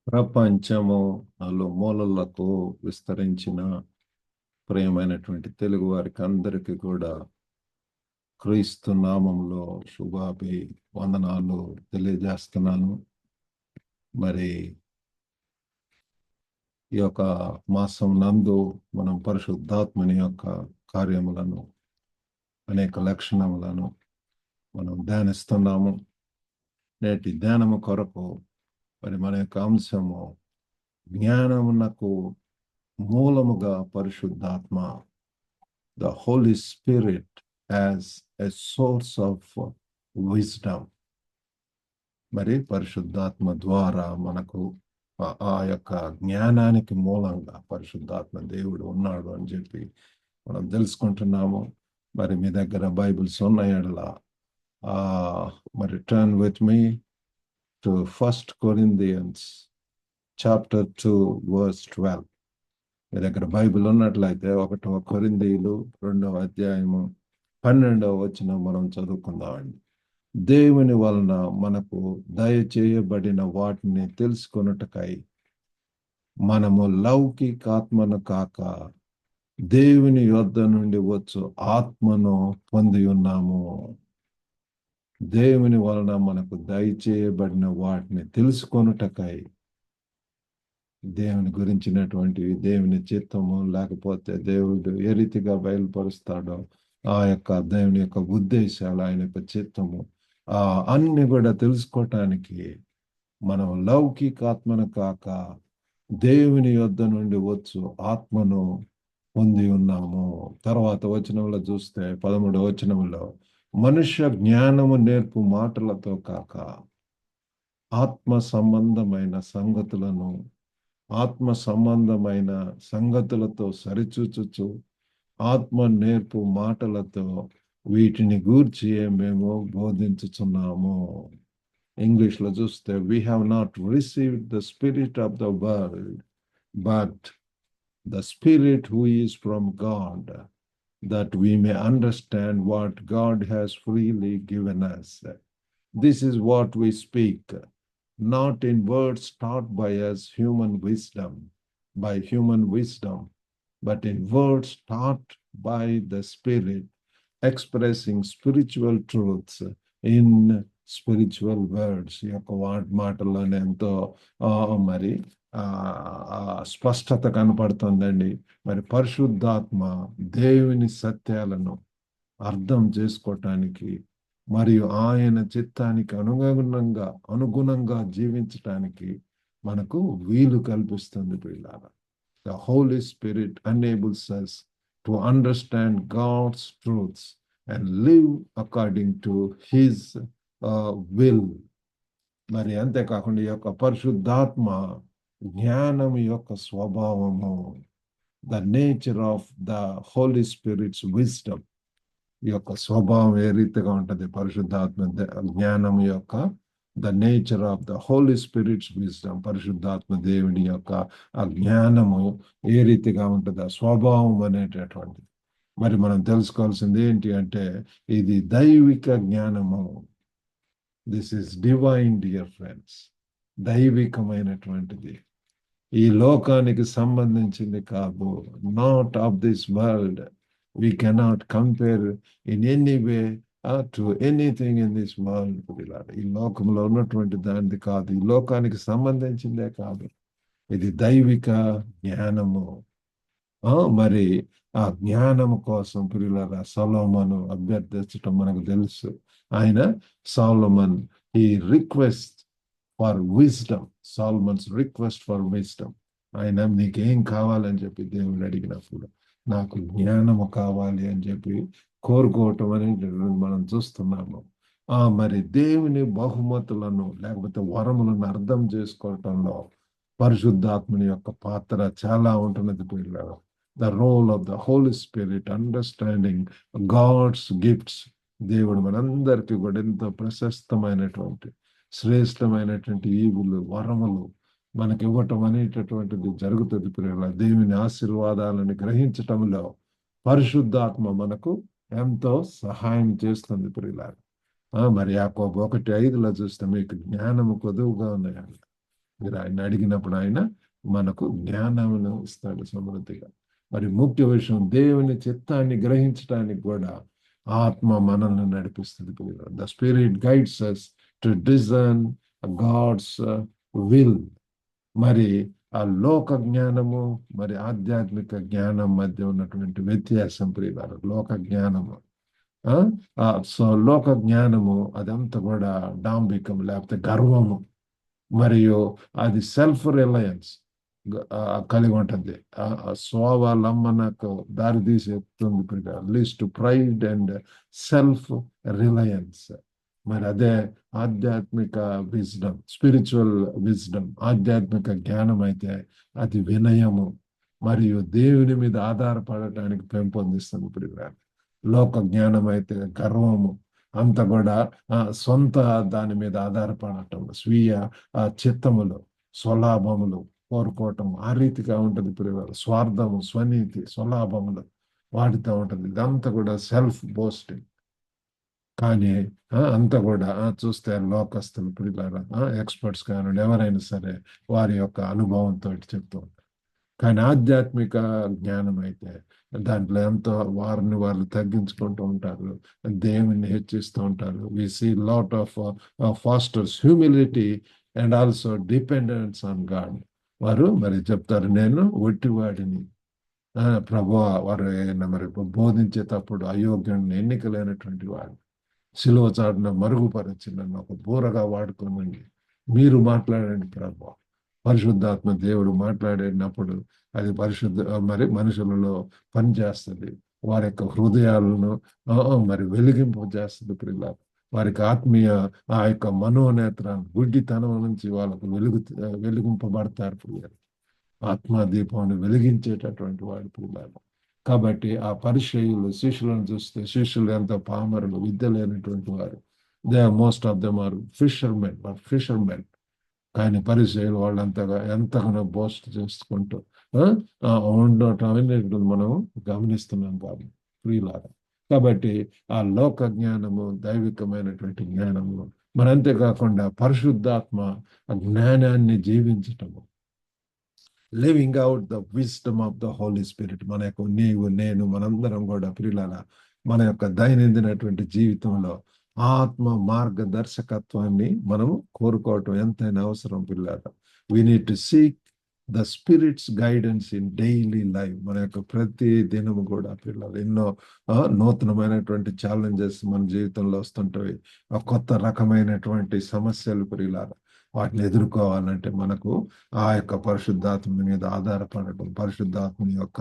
ప్రపంచము మూలలకు విస్తరించిన ప్రియమైనటువంటి తెలుగు వారికి అందరికీ కూడా క్రీస్తు నామంలో శుభాభి వందనాలు తెలియజేస్తున్నాను. మరి ఈ యొక్క మాసం నందు మనం పరిశుద్ధాత్మని యొక్క కార్యములను, అనేక లక్షణములను మనం ధ్యానిస్తున్నాము. నేటి ధ్యానము కొరకు మరి మన యొక్క అంశము జ్ఞానమునకు మూలముగా పరిశుద్ధాత్మ, the Holy Spirit as a source of wisdom. మరి పరిశుద్ధాత్మ ద్వారా మనకు ఆ యొక్క జ్ఞానానికి మూలంగా పరిశుద్ధాత్మ దేవుడు ఉన్నాడు అని చెప్పి మనం తెలుసుకుంటున్నాము. మరి మీ దగ్గర బైబిల్స్ ఉన్న ఎడల మరి turn with me to 1 Corinthians chapter 2 verse 12. మీ దగ్గర బైబిల్ ఉన్నట్లయితే 1 కొరింథీయులు 2వ అధ్యాయము 12వ వచనం మనం చదువుకుందామండి. దేవుని వలన మనకు దయచేయబడిన వాటిని తెలుసుకొనుటకై మనము లౌకికాత్మను కాక దేవుని యొద్ద నుండి వచ్చు ఆత్మను పొంది ఉన్నాము. దేవుని వలన మనకు దయచేయబడిన వాటిని తెలుసుకొనుటకై, దేవుని గురించినటువంటి దేవుని చిత్తము, లేకపోతే దేవుడు ఏ రీతిగా బయలుపరుస్తాడో ఆ యొక్క దేవుని యొక్క ఉద్దేశాలు, ఆయన యొక్క చిత్తము అన్ని కూడా తెలుసుకోవటానికి మనం లౌకికాత్మను కాక దేవుని యొద్ద నుండి వచ్చు ఆత్మను పొంది ఉన్నాము. తర్వాత వచనంలో చూస్తే 13వ వచనంలో మనుష్య జ్ఞానము నేర్పు మాటలతో కాక ఆత్మ సంబంధమైన సంగతులను ఆత్మ సంబంధమైన సంగతులతో సరిచూచుచు ఆత్మ నేర్పు మాటలతో వీటిని గూర్చి మేము బోధించుచున్నాము. ఇంగ్లీష్ లో చూస్తే we have not received the spirit of the world, but the Spirit who is from God, that we may understand what God has freely given us. This is what we speak, not in words taught by us by human wisdom, but in words taught by the Spirit, expressing spiritual truths in spiritual words. ఈ యొక్క మాటల్లోనే ఎంతో మరి స్పష్టత కనపడుతుందండి. మరి పరిశుద్ధాత్మ దేవుని సత్యాలను అర్థం చేసుకోవటానికి మరియు ఆయన చిత్తానికి అనుగుణంగా జీవించటానికి మనకు వీలు కల్పిస్తుంది పిల్లారా. The Holy Spirit enables us to understand God's truths and live according to His will. మరి అంతేకాకుండా ఈ యొక్క పరిశుద్ధాత్మ జ్ఞానం యొక్క స్వభావము, the nature of the Holy Spirit's wisdom, ఈ యొక్క స్వభావం ఏ రీతిగా ఉంటుంది, పరిశుద్ధాత్మ జ్ఞానం యొక్క the nature of the Holy Spirit's wisdom, పరిశుద్ధాత్మ దేవుని యొక్క ఆ జ్ఞానము ఏ రీతిగా ఉంటుంది, ఆ స్వభావం అనేటటువంటిది. మరి మనం తెలుసుకోవాల్సింది ఏంటి అంటే ఇది దైవిక జ్ఞానము. This is divine, dear friends. దైవికమైనటువంటిది, ఈ లోకానికి సంబంధించింది కాదు. Not of this world. We cannot compare in any way to anything in this world. ఈ లోకంలో ఉన్నటువంటి దానిది కాదు, ఈ లోకానికి సంబంధించిందే కాదు. ఇది దైవిక జ్ఞానము. మరి ఆ జ్ఞానము కోసం ప్రియులారా సొలొమోను అభ్యర్థించటం మనకు తెలుసు. ఆయన సొలొమన్ he requests for wisdom. Solomon's request for wisdom. ఆయన నీకేం కావాలని చెప్పి దేవుడు అడిగినప్పుడు నాకు జ్ఞానము కావాలి అని చెప్పి కోరుకోవటం అనేది మనం చూస్తున్నాము. మరి దేవుని బహుమతులను లేకపోతే వరములను అర్థం చేసుకోవటంలో పరిశుద్ధాత్మని యొక్క పాత్ర చాలా ఉంటున్నది పిల్లలు. The role of the Holy Spirit understanding God's gifts. దేవుడు మనందరికీ కూడా ఎంతో ప్రశస్తమైనటువంటి శ్రేష్టమైనటువంటి ఈవులు, వరములు మనకి ఇవ్వటం అనేటటువంటిది జరుగుతుంది ప్రియుల. దేవుని ఆశీర్వాదాలను గ్రహించటంలో పరిశుద్ధాత్మ మనకు ఎంతో సహాయం చేస్తుంది ప్రియుల. మరి యాకోబు 1:5 చూస్తే మీకు జ్ఞానము కొదువుగా ఉన్నాయండి. మీరు ఆయన అడిగినప్పుడు ఆయన మనకు జ్ఞానమును ఇస్తాడు సమృద్ధిగా. మరి ముఖ్య విషయం, దేవుని చిత్తాన్ని గ్రహించడానికి కూడా ఆత్మ మనల్ని నడిపిస్తుంది. The Spirit guides us to discern God's will. మరి ఆ లోక జ్ఞానము మరి ఆధ్యాత్మిక జ్ఞానం మధ్య ఉన్నటువంటి వ్యత్యాసం ప్రియులారా. లోక జ్ఞానము సో లోక జ్ఞానము అదంతా కూడా డాంబికం, లేకపోతే గర్వము, మరియు అది సెల్ఫ్ రిలయన్స్ కలిగి ఉంటుంది. స్వావలంబనకు దారి తీసేస్తుంది, least pride and self reliance. మరి అదే ఆధ్యాత్మిక విజ్డమ్, స్పిరిచువల్ విజ్డమ్, ఆధ్యాత్మిక జ్ఞానం అయితే అది వినయము మరియు దేవుని మీద ఆధారపడటానికి పెంపొందిస్తుంది ప్రియులారా. లోక జ్ఞానం అయితే గర్వము, అంత కూడా సొంత దాని మీద ఆధారపడటం, స్వీయ చిత్తములు, స్వలాభములు కోరుకోవటం, ఆ రీతిగా ఉంటుంది ప్రియులారా. స్వార్థము, స్వనీతి, స్వలాభములు వాటితో ఉంటుంది. ఇదంతా కూడా సెల్ఫ్ బోస్టింగ్. కానీ అంతా కూడా చూస్తే లోకస్తులు ప్రియులారా, ఎక్స్పర్ట్స్ కానివ్వండి, ఎవరైనా సరే వారి యొక్క అనుభవంతో చెప్తూ ఉంటారు. కానీ ఆధ్యాత్మిక జ్ఞానం అయితే దాంట్లో ఎంతో వారిని వాళ్ళు తగ్గించుకుంటూ ఉంటారు, దేవుని హెచ్చిస్తూ ఉంటారు. We see lot of pastors humility and also dependence on God. వారు మరి చెప్తారు, నేను ఒట్టివాడిని ప్రభు. వారు మరి బోధించేటప్పుడు అయోగ్యుని, ఎన్నికలైనటువంటి వాడు, సిలువ చాటున మరుగుపరచి నన్ను ఒక బూరగా వాడుకోనండి, మీరు మాట్లాడండి ప్రభు. పరిశుద్ధాత్మ దేవుడు మాట్లాడినప్పుడు అది మరి మనుషులలో పనిచేస్తుంది. వారి యొక్క హృదయాలను మరి వెలిగింపు చేస్తుంది పిల్లలు. వారికి ఆత్మీయ ఆ యొక్క మనోనేత్రాన్ని, గుడ్డితనం నుంచి వాళ్ళకు వెలిగింపబడతారు పిల్లలు. ఆత్మ దీపాన్ని వెలిగించేటటువంటి వాడు పిల్లలు. కాబట్టి ఆ పరిచయులు శిష్యులను చూస్తే, శిష్యులు ఎంతో పామరులు, విద్య లేనటువంటి వారు. Most of them are fishermen. కానీ పరిచయులు వాళ్ళంతగా ఎంతగానో బోస్ట్ చేసుకుంటూ ఉండటం అనేది మనం గమనిస్తున్నాం కాబట్టి ప్రియులారా. కాబట్టి ఆ లోక జ్ఞానము, దైవికమైనటువంటి జ్ఞానము, మరి అంతేకాకుండా పరిశుద్ధాత్మ జ్ఞానాన్ని జీవించటము, living out the wisdom of the Holy Spirit. మన యొక్క నీవు, నేను, మనందరం కూడా ప్రియులారా మన యొక్క దైనందినటువంటి జీవితంలో ఆత్మ మార్గదర్శకత్వాన్ని మనం కోరుకోవటం ఎంతైనా అవసరం పిల్లారా. We need to seek the Spirit's guidance in daily life. మన యొక్క ప్రతి దినము కూడా పిల్లలు ఎన్నో నూతనమైనటువంటి ఛాలెంజెస్ మన జీవితంలో వస్తుంటాయి. కొత్త రకమైనటువంటి సమస్యలు పిల్లారా. వాటిని ఎదుర్కోవాలంటే మనకు ఆ యొక్క పరిశుద్ధాత్మ మీద ఆధారపడటం, పరిశుద్ధాత్మని యొక్క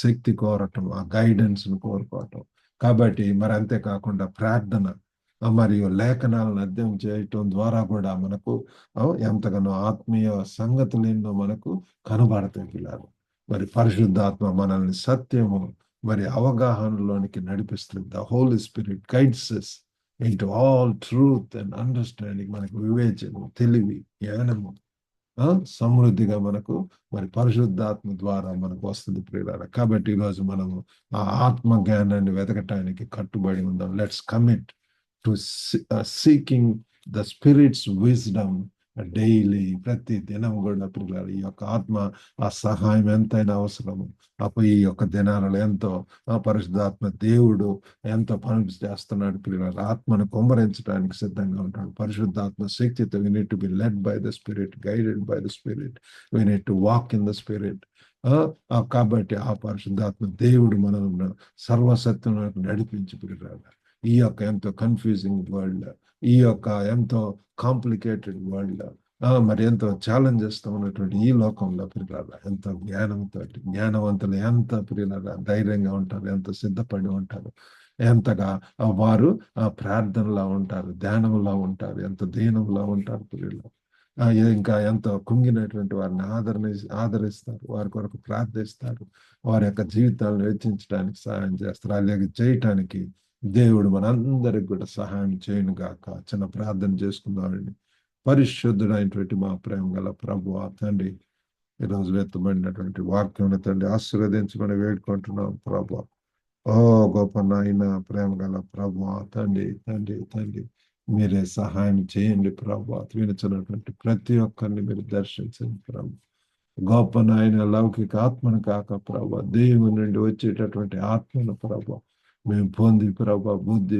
శక్తి కోరటం, ఆ గైడెన్స్ను కోరుకోవటం. కాబట్టి మరి అంతేకాకుండా ప్రార్థన మరియు లేఖనాలను అధ్యయనం చేయటం ద్వారా కూడా మనకు ఎంతగానో ఆత్మీయ సంగతులు ఎన్నో మనకు కనబడతాయి పిల్లలు. మరి పరిశుద్ధాత్మ మనల్ని సత్యము మరి అవగాహనలోనికి నడిపిస్తుంది. The Holy Spirit guides us into all truth and understanding. మనకు వివేచన, తెలివి, జ్ఞానము సమృద్ధిగా మనకు మరి పరిశుద్ధాత్మ ద్వారా మనకు వస్తుంది ప్రియులారా. కాబట్టి ఈరోజు మనము ఆ ఆత్మ జ్ఞానాన్ని వెతకటానికి కట్టుబడి ఉందాం. Let's commit to seeking the spirits wisdom daily. ప్రతి దినం కూడా పిల్లలు ఈ యొక్క ఆత్మ ఆ సహాయం ఎంతైనా అవసరము. అప్పుడు ఈ యొక్క దినాలలో ఎంతో పరిశుద్ధాత్మ దేవుడు ఎంతో పని చేస్తున్నాడు పిల్లలు. ఆత్మను కుమ్మరించడానికి సిద్ధంగా ఉంటాడు. పరిశుద్ధాత్మ శక్తితో we need to be led by the spirit, guided by the spirit, we need to walk in the spirit. కాబట్టి ఆ పరిశుద్ధాత్మ దేవుడు మనల్ని సర్వసత్యం నడిపించి పిల్లలు. ఈ యొక్క ఎంతో కన్ఫ్యూజింగ్ వరల్డ్, ఈ యొక్క ఎంతో కాంప్లికేటెడ్ వరల్డ్, మరి ఎంతో ఛాలెంజెస్తో ఉన్నటువంటి ఈ లోకంలో ప్రియులారా ఎంతో జ్ఞానవంతులు ఎంత ప్రియులారా ధైర్యంగా ఉంటారు, ఎంత సిద్ధపడి ఉంటారు, ఎంతగా వారు ప్రార్థనలో ఉంటారు, ధ్యానంలో ఉంటారు, ఎంత దీనంలో ఉంటారు ప్రియులు. ఇంకా ఎంతో కుంగినటువంటి వారిని ఆదరిస్తారు, వారి కొరకు ప్రార్థిస్తారు, వారి యొక్క జీవితాలను వెచ్చించడానికి సహాయం చేస్తారు. అలాగే చేయటానికి దేవుడు మనందరికి కూడా సహాయం చేయను గాక. చిన్న ప్రార్థన చేసుకుందామండి. పరిశుద్ధుడైనటువంటి మా ప్రేమ గల ప్రభువా తండ్రి, ఈరోజు వెత్తబడినటువంటి వాక్యం తండ్రి ఆశీర్వదించమని వేడుకుంటున్నాం ప్రభువా. ఓ గొప్ప నాయన, ప్రేమ గల ప్రభువా తండ్రి తండ్రి తండ్రి మీరే సహాయం చేయండి ప్రభు. వినుచున్నటువంటి ప్రతి ఒక్కరిని మీరు దర్శించండి ప్రభు. గొప్ప నాయన లౌకిక ఆత్మను కాక ప్రభు, దేవుని నుండి వచ్చేటటువంటి ఆత్మను ప్రభు మేము పొంది ప్రభు, బుద్ధి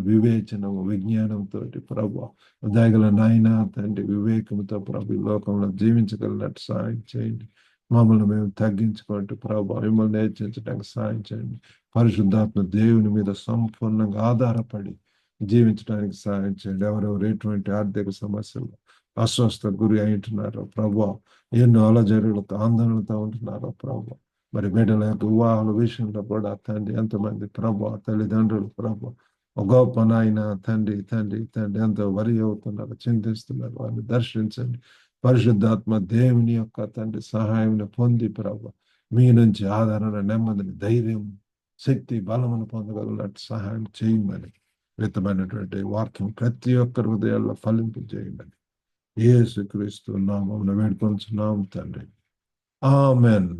వివేచనము విజ్ఞానంతో ప్రభు, దయగల నాయన తండ్రి వివేకంతో ప్రభు ఈ లోకంలో జీవించగలిగినట్టు సహాయం చేయండి. మమ్మల్ని మేము తగ్గించుకుంటూ ప్రభు మిమ్మల్ని హెచ్చించడానికి సహాయం చేయండి. పరిశుద్ధాత్మ దేవుని మీద సంపూర్ణంగా ఆధారపడి జీవించడానికి సహాయం చేయండి. ఎవరెవరు ఎటువంటి ఆర్థిక సమస్యలు అస్వస్థ గురి అయిఉంటున్నారో ప్రభు, ఎన్నో అలజడులతో ఆందోళనతో ఉంటున్నారో ప్రభు, మరి బిడ్డల యొక్క వివాహాల విషయంలో కూడా తండ్రి ఎంతమంది ప్రభు తల్లిదండ్రులు ప్రభు ఒక గొప్ప నాయన తండ్రి తండ్రి తండ్రి ఎంతో వరి అవుతున్నారు, చింతిస్తున్నారు, వారిని దర్శించండి. పరిశుద్ధాత్మ దేవుని యొక్క తండ్రి సహాయం పొంది ప్రభు మీ నుంచి ఆదరణ, నెమ్మదిని, ధైర్యం, శక్తి, బలమును పొందగలిగినట్టు సహాయం చేయమని విత్తమైనటువంటి వాక్యం ప్రతి ఒక్కరి హృదయాల్లో ఫలింపు చేయమని యేసుక్రీస్తు నామమున వేడుకొంచున్నాం తండ్రి. ఆమెన్.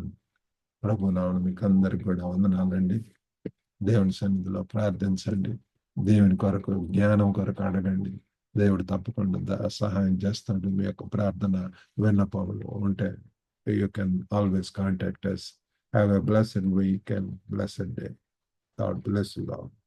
ప్రభు నామమున మీకు అందరికి కూడా వందనాలండి. దేవుని సన్నిధిలో ప్రార్థించండి. దేవుని కొరకు జ్ఞానం కొరకు అడగండి. దేవుడు తప్పకుండా సహాయం చేస్తాడు. మీ యొక్క ప్రార్థన విన్నపములు ఉంటే you can always contact us. Have a blessed week and blessed day. God bless you all.